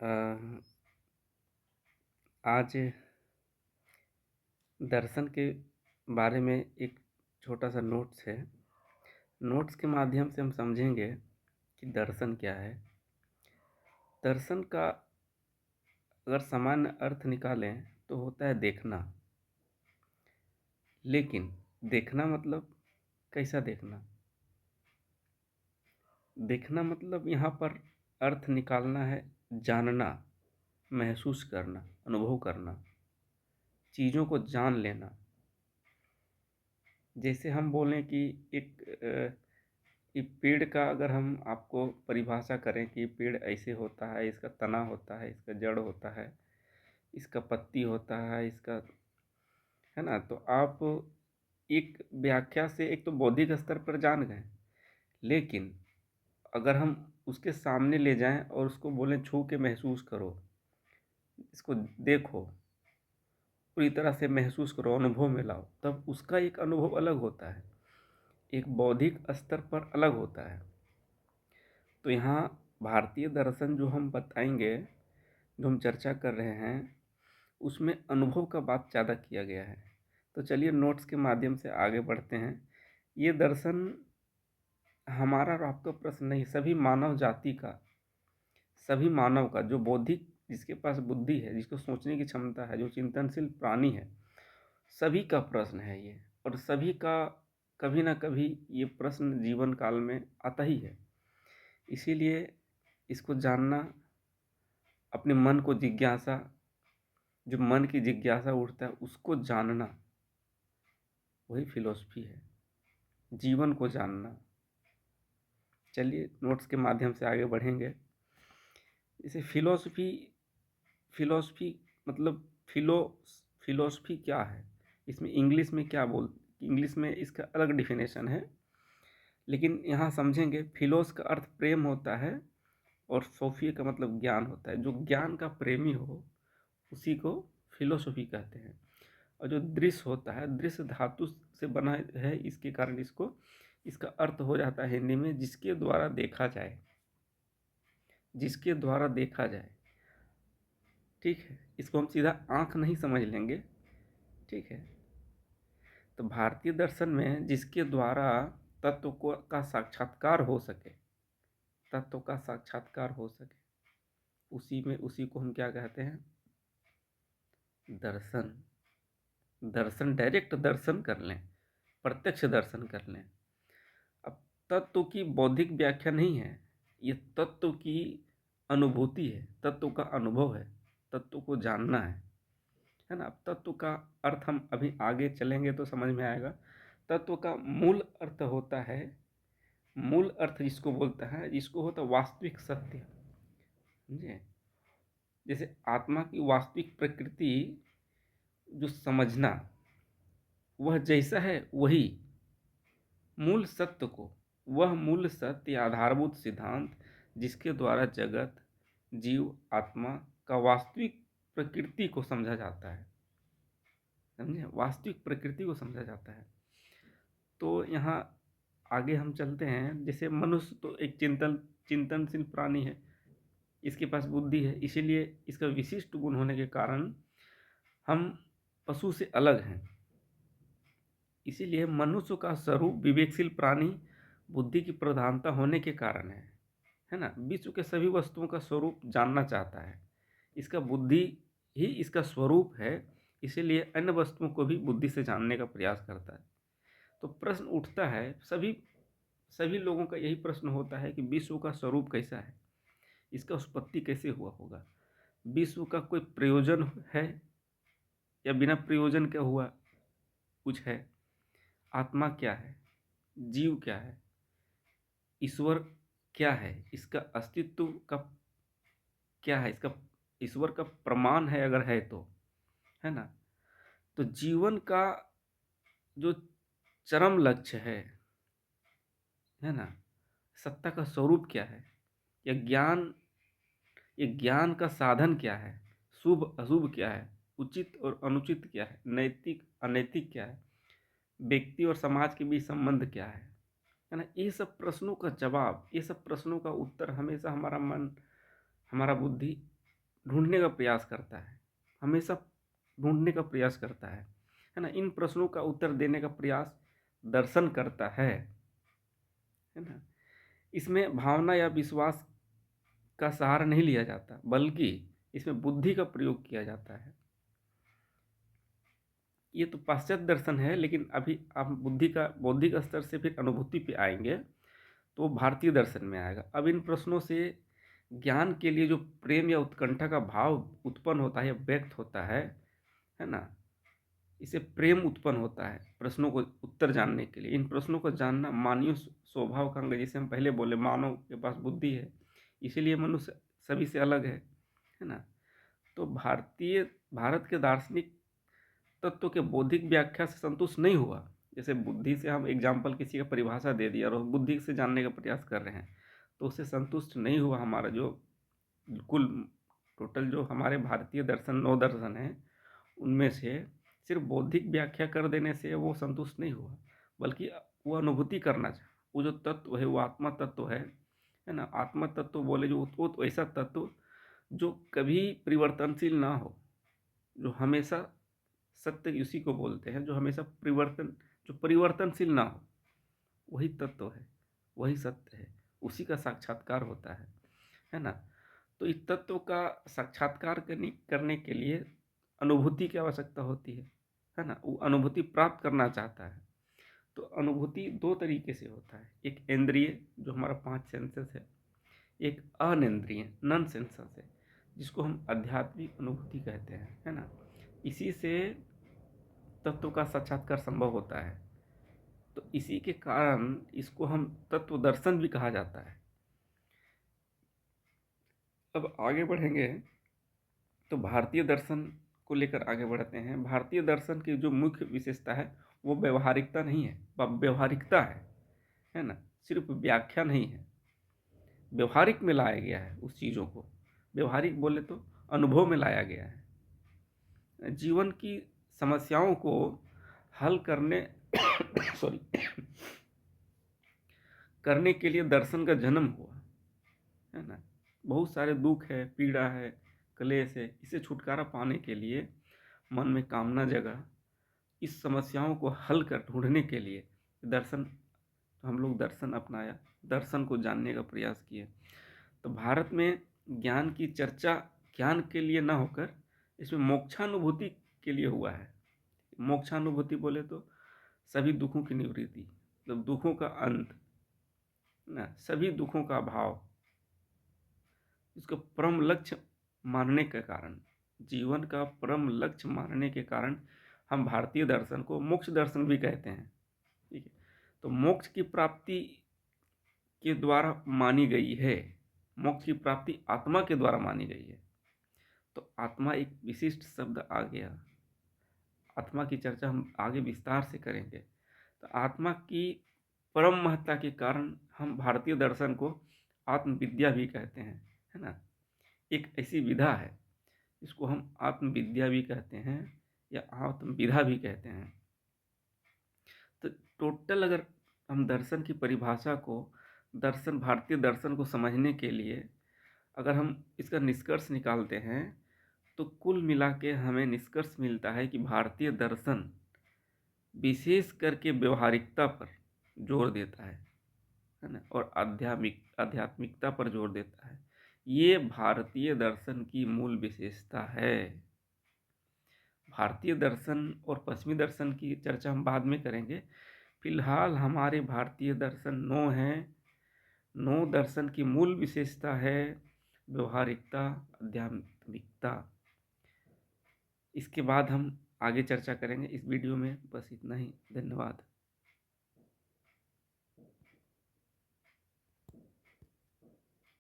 अ, आज दर्शन के बारे में एक छोटा-सा नोट्स है। नोट्स के माध्यम से हम समझेंगे कि दर्शन क्या है। दर्शन का अगर सामान्य अर्थ निकालें तो होता है देखना। लेकिन देखना मतलब कैसा देखना? देखना मतलब यहाँ पर अर्थ निकालना है जानना, महसूस करना, अनुभव करना, चीज़ों को जान लेना। जैसे हम बोलें कि एक पेड़ का अगर हम आपको परिभाषा करें कि पेड़ ऐसे होता है, इसका तना होता है, इसका जड़ होता है, इसका पत्ती होता है, इसका है ना? तो आप एक व्याख्या से एक तो बौद्धिक स्तर पर जान गए, लेकिन अगर हम उसके सामने ले जाएं और उसको बोलें छू के महसूस करो, इसको देखो, पूरी तरह से महसूस करो, अनुभव में लाओ, तब उसका एक अनुभव अलग होता है, एक बौद्धिक स्तर पर अलग होता है। तो यहाँ भारतीय दर्शन जो हम बताएंगे, जो हम चर्चा कर रहे हैं, उसमें अनुभव का बात ज़्यादा किया गया है। तो चलिए नोट्स के माध्यम से आगे बढ़ते हैं। ये दर्शन हमारा और आपका प्रश्न नहीं, सभी मानव जाति का, सभी मानव का, जो बौद्धिक, जिसके पास बुद्धि है, जिसको सोचने की क्षमता है, जो चिंतनशील प्राणी है, सभी का प्रश्न है ये। और सभी का कभी ना कभी ये प्रश्न जीवन काल में आता ही है। इसीलिए इसको जानना, अपने मन को जिज्ञासा, जो मन की जिज्ञासा उठता है उसको जानना, वही फिलॉसफी है, जीवन को जानना। चलिए नोट्स के माध्यम से आगे बढ़ेंगे। जैसे फिलॉसफी, फिलॉसफी मतलब फिलॉसफी क्या है, इसमें इंग्लिश में क्या बोल, इंग्लिश में इसका अलग डिफिनेशन है, लेकिन यहाँ समझेंगे। फिलोस का अर्थ प्रेम होता है और सोफी का मतलब ज्ञान होता है। जो ज्ञान का प्रेमी हो उसी को फिलोसफी कहते हैं। और जो दृश्य होता है, दृश्य धातु से बना है, इसके कारण इसको, इसका अर्थ हो जाता है हिंदी में जिसके द्वारा देखा जाए, जिसके द्वारा देखा जाए। ठीक है, इसको हम सीधा आंख नहीं समझ लेंगे। ठीक है, तो भारतीय दर्शन में जिसके द्वारा तत्व को का साक्षात्कार हो सके, तत्व का साक्षात्कार हो सके, उसी में, उसी को हम क्या कहते हैं? दर्शन। दर्शन, डायरेक्ट दर्शन कर लें, प्रत्यक्ष दर्शन कर लें। अब तत्व की बौद्धिक व्याख्या नहीं है, ये तत्व की अनुभूति है, तत्व का अनुभव है, तत्व को जानना है ना? अब तत्व का अर्थ हम अभी आगे चलेंगे तो समझ में आएगा। तत्व का मूल अर्थ होता है, मूल अर्थ जिसको बोलता है, जिसको होता है वास्तविक सत्य। समझे? जैसे आत्मा की वास्तविक प्रकृति जो समझना, वह जैसा है वही मूल सत्य को, वह मूल सत्य आधारभूत सिद्धांत जिसके द्वारा जगत, जीव, आत्मा का वास्तविक प्रकृति को समझा जाता है। समझे? वास्तविक प्रकृति को समझा जाता है। तो यहाँ आगे हम चलते हैं। जैसे मनुष्य तो एक चिंतनशील प्राणी है, इसके पास बुद्धि है, इसीलिए इसका विशिष्ट गुण होने के कारण हम पशु से अलग हैं। इसीलिए मनुष्य का स्वरूप विवेकशील प्राणी, बुद्धि की प्रधानता होने के कारण है ना? विश्व के सभी वस्तुओं का स्वरूप जानना चाहता है, इसका बुद्धि ही इसका स्वरूप है, इसीलिए अन्य वस्तुओं को भी बुद्धि से जानने का प्रयास करता है। तो प्रश्न उठता है, सभी सभी लोगों का यही प्रश्न होता है कि विश्व का स्वरूप कैसा है, इसका उत्पत्ति कैसे हुआ होगा, विश्व का कोई प्रयोजन है या बिना प्रयोजन के हुआ कुछ है, आत्मा क्या है, जीव क्या है, ईश्वर क्या है, इसका अस्तित्व का क्या है, इसका ईश्वर का प्रमाण है अगर है तो, है ना? तो जीवन का जो चरम लक्ष्य है ना, सत्ता का स्वरूप क्या है, या ज्ञान, ये ज्ञान का साधन क्या है, शुभ अशुभ क्या है, उचित और अनुचित क्या है, नैतिक अनैतिक क्या है, व्यक्ति और समाज के बीच संबंध क्या है ना? ये सब प्रश्नों का जवाब, ये सब प्रश्नों का उत्तर हमेशा हमारा मन, हमारा बुद्धि ढूंढने का प्रयास करता है, हमेशा ढूंढने का प्रयास करता है ना। इन प्रश्नों का उत्तर देने का प्रयास दर्शन करता है ना। इसमें भावना या विश्वास का सहारा नहीं लिया जाता, बल्कि इसमें बुद्धि का प्रयोग किया जाता है। ये तो पाश्चात्य दर्शन है, लेकिन अभी आप बुद्धि का बौद्धिक स्तर से फिर अनुभूति पे आएंगे तो वो भारतीय दर्शन में आएगा। अब इन प्रश्नों से ज्ञान के लिए जो प्रेम या उत्कंठा का भाव उत्पन्न होता है या व्यक्त होता है ना, इसे प्रेम उत्पन्न होता है प्रश्नों को उत्तर जानने के लिए। इन प्रश्नों को जानना मानवीय स्वभाव का अंग है। जैसे हम पहले बोले, मानव के पास बुद्धि है, इसीलिए मनुष्य सभी से अलग है ना। तो भारत के दार्शनिक तत्व के बौद्धिक व्याख्या से संतुष्ट नहीं हुआ। जैसे बुद्धि से हम एग्जाम्पल किसी का परिभाषा दे दिया और बुद्धि से जानने का प्रयास कर रहे हैं, तो उससे संतुष्ट नहीं हुआ। हमारा जो कुल टोटल जो हमारे भारतीय दर्शन 9 दर्शन हैं, उनमें से सिर्फ बौद्धिक व्याख्या कर देने से वो संतुष्ट नहीं हुआ, बल्कि वो अनुभूति करना चाहे। वो जो तत्व है वो आत्मा तत्व है ना। आत्मा तत्व बोले जो वो तो ऐसा तत्व जो कभी परिवर्तनशील ना हो, जो हमेशा सत्य उसी को बोलते हैं, जो हमेशा जो परिवर्तनशील ना हो, वही तत्व है, वही सत्य है, उसी का साक्षात्कार होता है ना। तो इस तत्व का साक्षात्कार करने के लिए अनुभूति की आवश्यकता होती है ना। वो अनुभूति प्राप्त करना चाहता है, तो अनुभूति 2 तरीके से होता है। एक इंद्रिय जो हमारा 5 सेंसेस है, एक अनिंद्रिय नॉन सेंसेस है, जिसको हम आध्यात्मिक अनुभूति कहते हैं, है ना। इसी से तत्व का साक्षात्कार संभव होता है। तो इसी के कारण इसको हम तत्व दर्शन भी कहा जाता है। अब आगे बढ़ेंगे तो भारतीय दर्शन को लेकर आगे बढ़ते हैं। भारतीय दर्शन की जो मुख्य विशेषता है वो व्यवहारिकता नहीं है, वह व्यवहारिकता है ना। सिर्फ व्याख्या नहीं है, व्यवहारिक में लाया गया है उस चीज़ों को। व्यवहारिक बोले तो अनुभव में लाया गया है। जीवन की समस्याओं को हल करने सॉरी करने के लिए दर्शन का जन्म हुआ, है ना। बहुत सारे दुख है, पीड़ा है, क्लेश है, इसे छुटकारा पाने के लिए मन में कामना जगा। इस समस्याओं को हल कर ढूंढने के लिए दर्शन, हम लोग दर्शन अपनाया, दर्शन को जानने का प्रयास किए। तो भारत में ज्ञान की चर्चा ज्ञान के लिए ना होकर इसमें मोक्षानुभूति के लिए हुआ है। मोक्षानुभूति बोले तो सभी दुखों की निवृत्ति, मतलब दुखों का अंत ना, सभी दुखों का अभाव, इसको परम लक्ष्य मानने के कारण, जीवन का परम लक्ष्य मानने के कारण हम भारतीय दर्शन को मोक्ष दर्शन भी कहते हैं। ठीक है, तो मोक्ष की प्राप्ति के द्वारा मानी गई है, मोक्ष की प्राप्ति आत्मा के द्वारा मानी गई है। तो आत्मा एक विशिष्ट शब्द आ गया। आत्मा की चर्चा हम आगे विस्तार से करेंगे। तो आत्मा की परम महत्ता के कारण हम भारतीय दर्शन को आत्मविद्या भी कहते हैं, है ना। एक ऐसी विधा है इसको हम आत्मविद्या भी कहते हैं या आत्मविधा भी कहते हैं। तो टोटल अगर हम दर्शन की परिभाषा को, दर्शन भारतीय दर्शन को समझने के लिए अगर हम इसका निष्कर्ष निकालते हैं, तो कुल मिला के हमें निष्कर्ष मिलता है कि भारतीय दर्शन विशेष करके व्यवहारिकता पर जोर देता है ना, और आध्यात्मिकता पर जोर देता है। ये भारतीय दर्शन की मूल विशेषता है। भारतीय दर्शन और पश्चिमी दर्शन की चर्चा हम बाद में करेंगे। फिलहाल हमारे भारतीय दर्शन 9 हैं। 9 दर्शन की मूल विशेषता है व्यवहारिकता, आध्यात्मिकता। इसके बाद हम आगे चर्चा करेंगे। इस वीडियो में बस इतना ही। धन्यवाद।